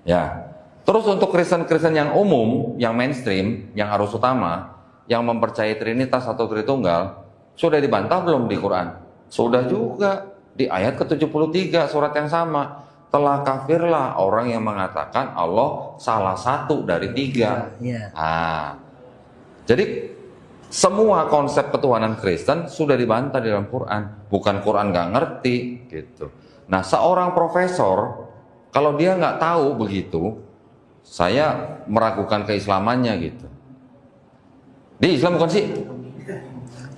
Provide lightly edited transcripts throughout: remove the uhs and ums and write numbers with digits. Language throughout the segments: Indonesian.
Ya. Terus untuk Kristen-Kristen yang umum, yang mainstream, yang arus utama, yang mempercayai Trinitas atau Tritunggal, sudah dibantah belum di Quran? Sudah juga. Di ayat ke-73 surat yang sama. Telah kafirlah orang yang mengatakan Allah salah satu dari tiga. Nah, jadi semua konsep ketuhanan Kristen sudah dibantah di dalam Quran. Bukan Quran nggak ngerti gitu. Nah, seorang profesor kalau dia nggak tahu begitu, saya meragukan keislamannya gitu. Di Islam bukan sih?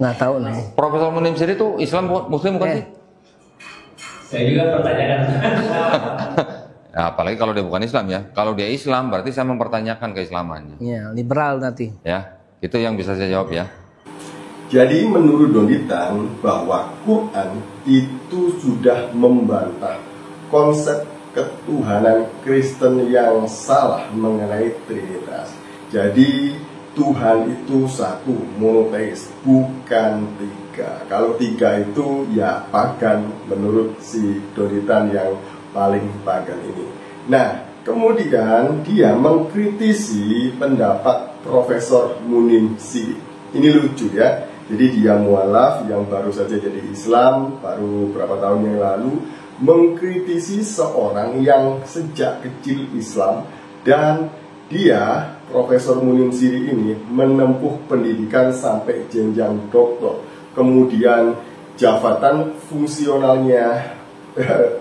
Nggak tahu nih. Profesor Munim Siri itu Islam Muslim bukan sih? Saya juga pertanyakan. Ya, apalagi kalau dia bukan Islam ya. Kalau dia Islam berarti saya mempertanyakan keislamannya. Ya, liberal nanti. Ya, itu yang bisa saya jawab ya. Jadi menurut Donitan bahwa Quran itu sudah membantah konsep ketuhanan Kristen yang salah mengenai Trinitas. Jadi Tuhan itu satu, monoteis, bukan tiga. Kalau tiga itu ya pagan menurut si Donitan yang paling pagan ini. Nah, kemudian dia mengkritisi pendapat Profesor Munim Siri. Ini lucu ya. Jadi dia mualaf yang baru saja jadi Islam, baru berapa tahun yang lalu, mengkritisi seorang yang sejak kecil Islam, dan dia, Profesor Munim Siri ini, menempuh pendidikan sampai jenjang doktor. Kemudian jabatan fungsionalnya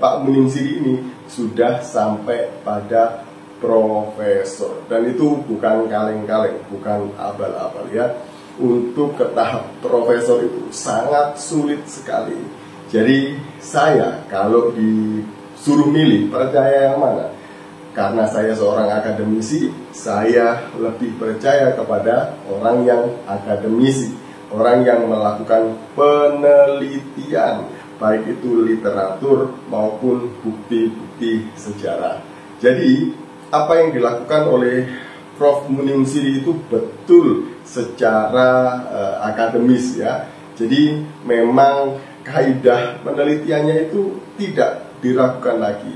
Pak Munim Siri ini sudah sampai pada profesor. Dan itu bukan kaleng-kaleng, bukan abal-abal ya. Untuk ke tahap profesor itu sangat sulit sekali. Jadi saya kalau disuruh milih percaya yang mana, karena saya seorang akademisi, saya lebih percaya kepada orang yang akademisi, orang yang melakukan penelitian, baik itu literatur maupun bukti-bukti sejarah. Jadi apa yang dilakukan oleh Prof. Munim Siri itu betul secara akademis ya. Jadi memang kaidah penelitiannya itu tidak diragukan lagi.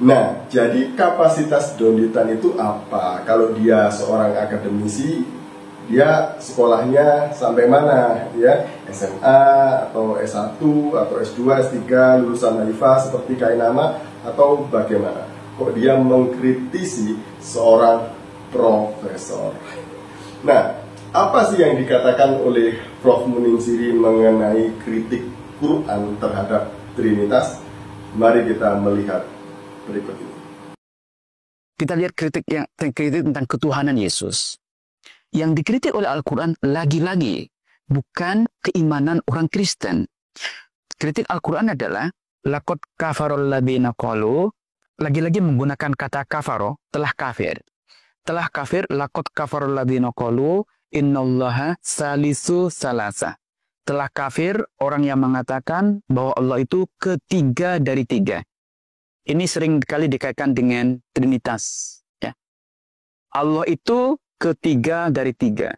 Nah, jadi kapasitas Donitan itu apa? Kalau dia seorang akademisi, dia sekolahnya sampai mana ya? SMA atau S1 atau S2, S3, lulusan Haifa seperti Kainama, atau bagaimana? Kok dia mengkritisi seorang profesor? Nah, apa sih yang dikatakan oleh Prof. Munim Siri mengenai kritik Quran terhadap Trinitas? Mari kita melihat berikut ini. Kita lihat kritik tentang ketuhanan Yesus. Yang dikritik oleh Al-Quran lagi-lagi bukan keimanan orang Kristen. Kritik Al-Quran adalah laqad kafarul ladzina qalu, lagi-lagi menggunakan kata kafaro, telah kafir. Telah kafir, laqad kafarul ladzina qalu innallaha salisu salasa. Telah kafir orang yang mengatakan bahwa Allah itu ketiga dari tiga. Ini sering kali dikaitkan dengan Trinitas. Ya. Allah itu ketiga dari tiga.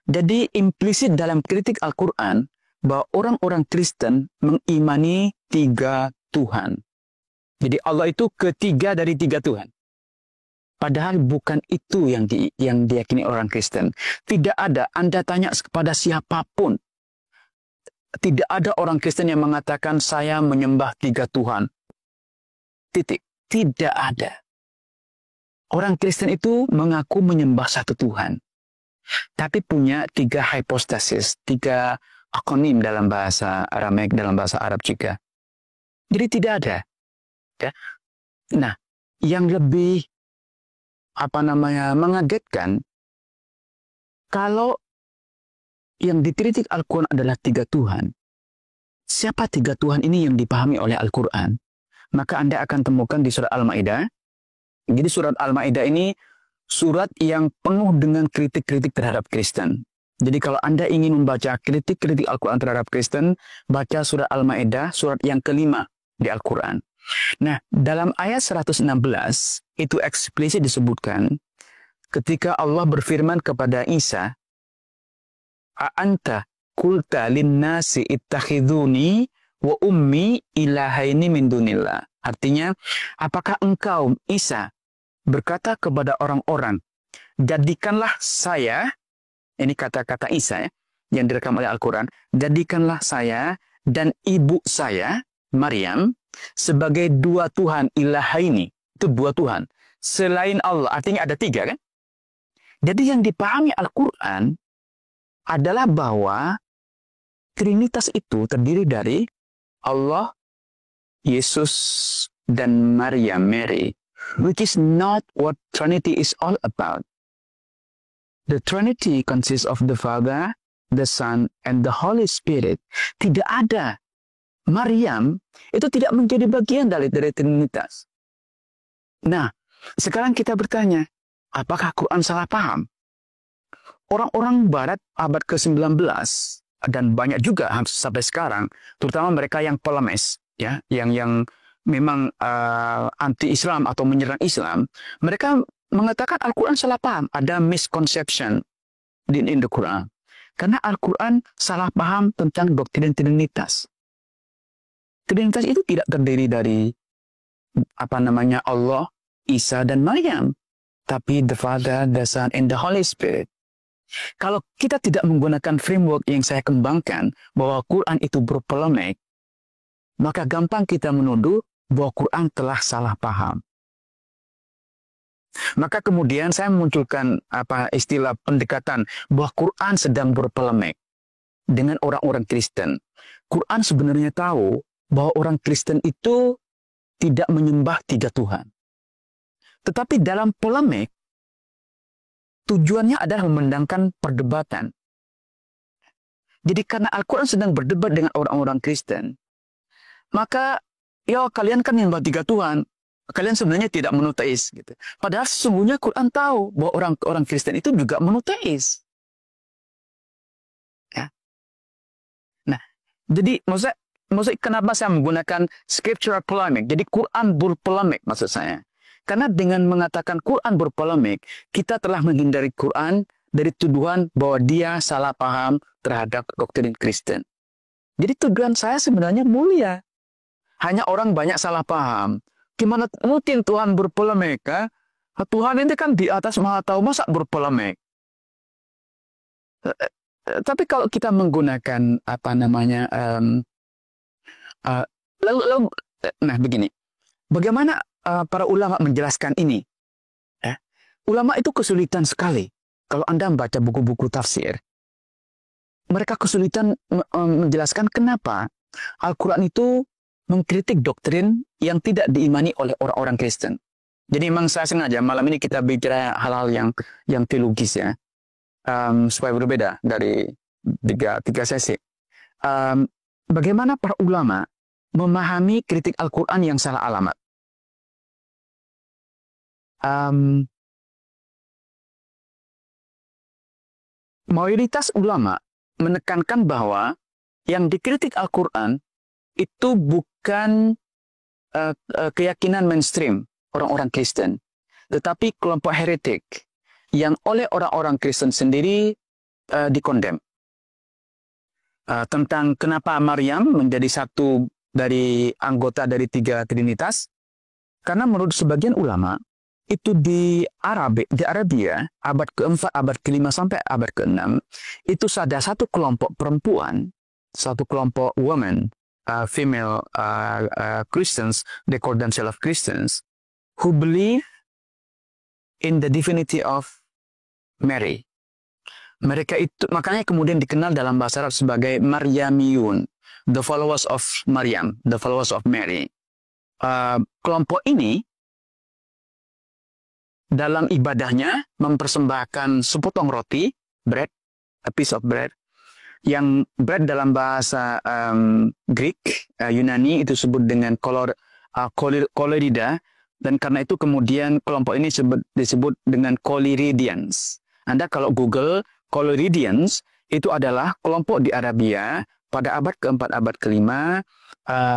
Jadi implisit dalam kritik Al-Quran bahwa orang-orang Kristen mengimani tiga Tuhan. Jadi Allah itu ketiga dari tiga Tuhan. Padahal bukan itu yang diyakini orang Kristen. Tidak ada, Anda tanya kepada siapapun, tidak ada orang Kristen yang mengatakan saya menyembah tiga Tuhan. Titik. Tidak ada. Orang Kristen itu mengaku menyembah satu Tuhan. Tapi punya tiga hypostasis, tiga akronim dalam bahasa Aramaik, dalam bahasa Arab juga. Jadi tidak ada. Ya. Nah, yang lebih mengagetkan, kalau yang dikritik Al-Quran adalah tiga Tuhan, siapa tiga Tuhan ini yang dipahami oleh Al-Quran? Maka Anda akan temukan di surat Al-Ma'idah. Jadi surat Al-Ma'idah ini surat yang penuh dengan kritik-kritik terhadap Kristen. Jadi kalau Anda ingin membaca kritik-kritik Al-Quran terhadap Kristen, baca surat Al-Ma'idah, surat yang kelima di Al-Quran. Nah, dalam ayat 116, itu eksplisit disebutkan, ketika Allah berfirman kepada Isa, "A'anta qulta linnasi ittakhiduni wa ummi ilahaini min dunillah." Artinya, apakah engkau, Isa, berkata kepada orang-orang, jadikanlah saya, ini kata-kata Isa ya, yang direkam oleh Al-Quran, jadikanlah saya dan ibu saya, Maryam, sebagai dua Tuhan ilahaini. Itu dua Tuhan. Selain Allah, artinya ada tiga kan? Jadi yang dipahami Al-Quran adalah bahwa Trinitas itu terdiri dari Allah, Yesus, dan Maryam, Mary. Which is not what Trinity is all about. The Trinity consists of the Father, the Son, and the Holy Spirit. Tidak ada. Maryam itu tidak menjadi bagian dari Trinitas. Nah, sekarang kita bertanya, apakah Quran salah paham? Orang-orang Barat abad ke-19 dan banyak juga sampai sekarang, terutama mereka yang polemis, ya, yang memang anti-Islam atau menyerang Islam, mereka mengatakan Al-Quran salah paham. Ada misconception in the Quran. Karena Al-Quran salah paham tentang doktrin Trinitas. Trinitas itu tidak terdiri dari Allah, Isa, dan Maryam, tapi the Father, the Son, and the Holy Spirit. Kalau kita tidak menggunakan framework yang saya kembangkan, bahwa Quran itu berpolemik, maka gampang kita menuduh bahwa Quran telah salah paham. Maka kemudian saya memunculkan istilah pendekatan bahwa Quran sedang berpolemik dengan orang-orang Kristen. Quran sebenarnya tahu bahwa orang Kristen itu tidak menyembah tiga Tuhan. Tetapi dalam polemik, tujuannya adalah memenangkan perdebatan. Jadi karena Al-Quran sedang berdebat dengan orang-orang Kristen, maka ya kalian kan menyembah tiga Tuhan, kalian sebenarnya tidak monoteis. Gitu. Padahal sesungguhnya Quran tahu bahwa orang-orang Kristen itu juga monoteis. Ya. Nah, jadi maksud kenapa saya menggunakan scriptural polemic? Jadi Quran berpolemik maksud saya. Karena dengan mengatakan Quran berpolemik, kita telah menghindari Quran dari tuduhan bahwa dia salah paham terhadap doktrin Kristen. Jadi tujuan saya sebenarnya mulia. Hanya orang banyak salah paham. Gimana mungkin Tuhan berpolemik? Tuhan ini kan di atas Maha Tahu, masa berpolemik? Tapi kalau kita menggunakan nah begini, bagaimana para ulama menjelaskan ini? Ulama itu kesulitan sekali. Kalau Anda membaca buku-buku tafsir, mereka kesulitan menjelaskan kenapa Al-Quran itu mengkritik doktrin yang tidak diimani oleh orang-orang Kristen. Jadi memang saya sengaja malam ini kita bicara hal-hal yang teologis ya, supaya berbeda dari tiga sesi. Bagaimana para ulama memahami kritik Al-Quran yang salah alamat? Mayoritas ulama menekankan bahwa yang dikritik Al-Quran itu bukan keyakinan mainstream orang-orang Kristen, tetapi kelompok heretik yang oleh orang-orang Kristen sendiri dikondem. Tentang kenapa Maryam menjadi satu dari anggota dari tiga Trinitas, karena menurut sebagian ulama, itu di Arabia, abad ke-4, abad ke-5, sampai abad ke-6, itu ada satu kelompok perempuan, satu kelompok women, female Christians, they call themselves Christians, who believe in the divinity of Mary. Mereka itu, makanya kemudian dikenal dalam bahasa Arab sebagai Maryamiyun, the followers of Maryam, the followers of Mary. Kelompok ini dalam ibadahnya mempersembahkan sepotong roti, bread, a piece of bread, yang bread dalam bahasa Greek, Yunani itu disebut dengan kolorida, dan karena itu kemudian kelompok ini disebut dengan Koliridians. Anda kalau Google Koliridians, itu adalah kelompok di Arabia pada abad ke-4, abad ke-5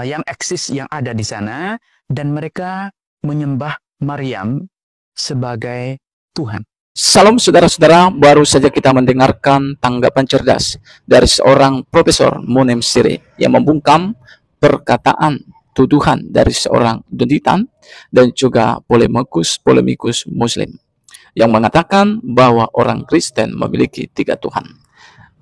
yang eksis, yang ada di sana, dan mereka menyembah Maryam sebagai Tuhan. Salam saudara-saudara, baru saja kita mendengarkan tanggapan cerdas dari seorang Profesor Monem Siri yang membungkam perkataan tuduhan dari seorang Donditan dan juga polemikus Muslim yang mengatakan bahwa orang Kristen memiliki 3 Tuhan.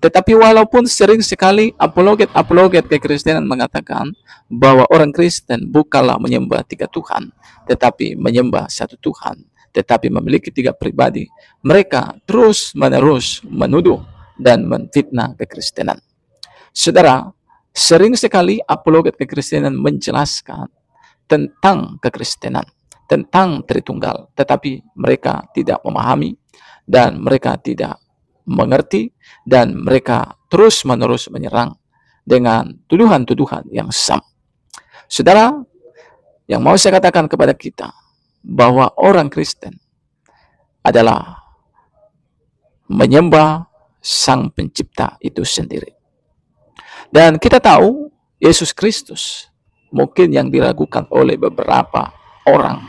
Tetapi walaupun sering sekali apologet kekristenan mengatakan bahwa orang Kristen bukanlah menyembah 3 Tuhan, tetapi menyembah 1 Tuhan, tetapi memiliki 3 pribadi, mereka terus-menerus menuduh dan menfitnah kekristenan. Saudara, sering sekali apologet kekristenan menjelaskan tentang kekristenan, tentang Tritunggal, tetapi mereka tidak memahami dan mereka tidak mengerti dan mereka terus-menerus menyerang dengan tuduhan-tuduhan yang sama. Saudara, yang mau saya katakan kepada kita bahwa orang Kristen adalah menyembah Sang Pencipta itu sendiri. Dan kita tahu Yesus Kristus mungkin yang diragukan oleh beberapa orang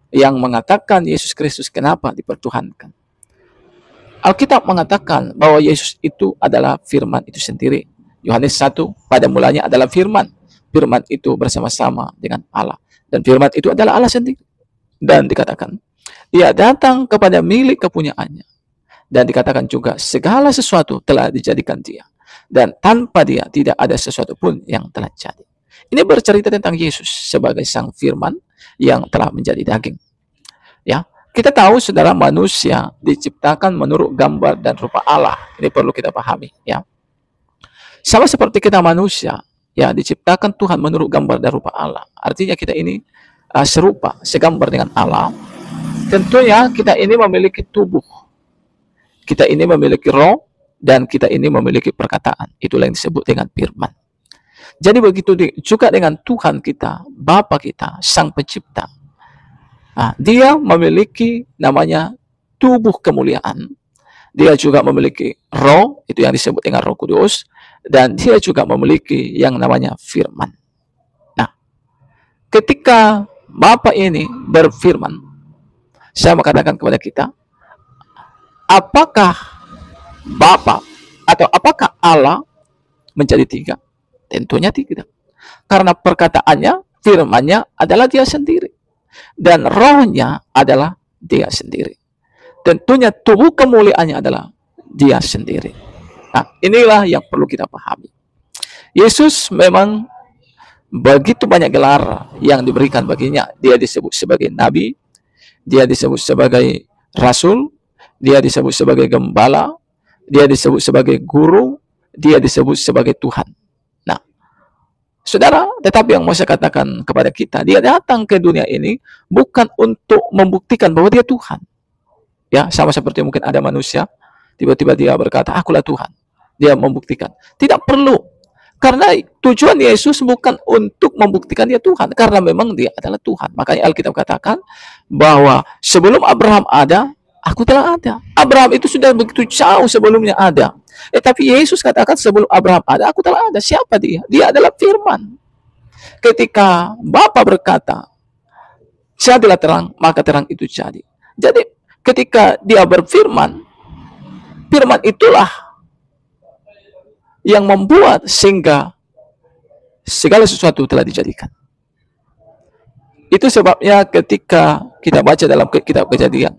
yang mengatakan Yesus Kristus kenapa dipertuhankan. Alkitab mengatakan bahwa Yesus itu adalah firman itu sendiri. Yohanes 1, pada mulanya adalah firman. Firman itu bersama-sama dengan Allah. Dan firman itu adalah Allah sendiri. Dan dikatakan, ia datang kepada milik kepunyaannya. Dan dikatakan juga, segala sesuatu telah dijadikan dia. Dan tanpa dia tidak ada sesuatu pun yang telah jadi. Ini bercerita tentang Yesus sebagai sang firman yang telah menjadi daging. Ya, kita tahu saudara, manusia diciptakan menurut gambar dan rupa Allah. Ini perlu kita pahami, ya. Sama seperti kita manusia, ya, diciptakan Tuhan menurut gambar dan rupa Allah. Artinya kita ini serupa, segambar dengan Allah. Tentunya kita ini memiliki tubuh. Kita ini memiliki roh dan kita ini memiliki perkataan. Itulah yang disebut dengan firman. Jadi begitu juga dengan Tuhan kita, Bapa kita, Sang Pencipta. Nah, dia memiliki namanya tubuh kemuliaan. Dia juga memiliki roh, itu yang disebut dengan Roh Kudus. Dan dia juga memiliki yang namanya firman. Nah, ketika Bapa ini berfirman, saya mengatakan kepada kita, apakah Bapa atau apakah Allah menjadi 3? Tentunya tidak. Karena perkataannya, firmannya adalah dia sendiri. Dan rohnya adalah dia sendiri. Tentunya tubuh kemuliaannya adalah dia sendiri. Nah, inilah yang perlu kita pahami. Yesus memang begitu banyak gelar yang diberikan baginya. Dia disebut sebagai nabi, dia disebut sebagai rasul, dia disebut sebagai gembala, dia disebut sebagai guru, dia disebut sebagai Tuhan. Nah, saudara, tetapi yang mau saya katakan kepada kita, dia datang ke dunia ini bukan untuk membuktikan bahwa dia Tuhan. Ya, sama seperti mungkin ada manusia, tiba-tiba dia berkata, akulah Tuhan. Dia membuktikan. Tidak perlu. Karena tujuan Yesus bukan untuk membuktikan dia Tuhan. Karena memang dia adalah Tuhan. Makanya Alkitab katakan bahwa sebelum Abraham ada, aku telah ada. Abraham itu sudah begitu jauh sebelumnya ada. Tapi Yesus katakan sebelum Abraham ada, aku telah ada. Siapa dia? Dia adalah firman. Ketika Bapa berkata, jadilah terang, maka terang itu jadi. Jadi ketika dia berfirman, firman itulah yang membuat sehingga segala sesuatu telah dijadikan. Itu sebabnya ketika kita baca dalam kitab Kejadian,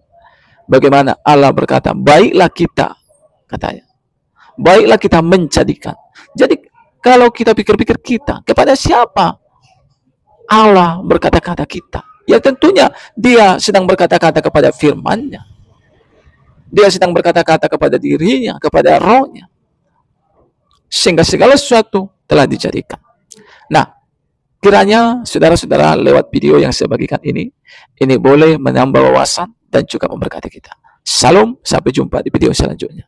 bagaimana Allah berkata, baiklah kita, katanya, baiklah kita menjadikan. Jadi kalau kita pikir-pikir kita, kepada siapa Allah berkata-kata kita? Ya tentunya dia sedang berkata-kata kepada firman-Nya. Dia sedang berkata-kata kepada dirinya, kepada rohnya. Sehingga segala sesuatu telah dijadikan. Nah, kiranya saudara-saudara lewat video yang saya bagikan ini boleh menambah wawasan dan juga memberkati kita. Salam, sampai jumpa di video selanjutnya.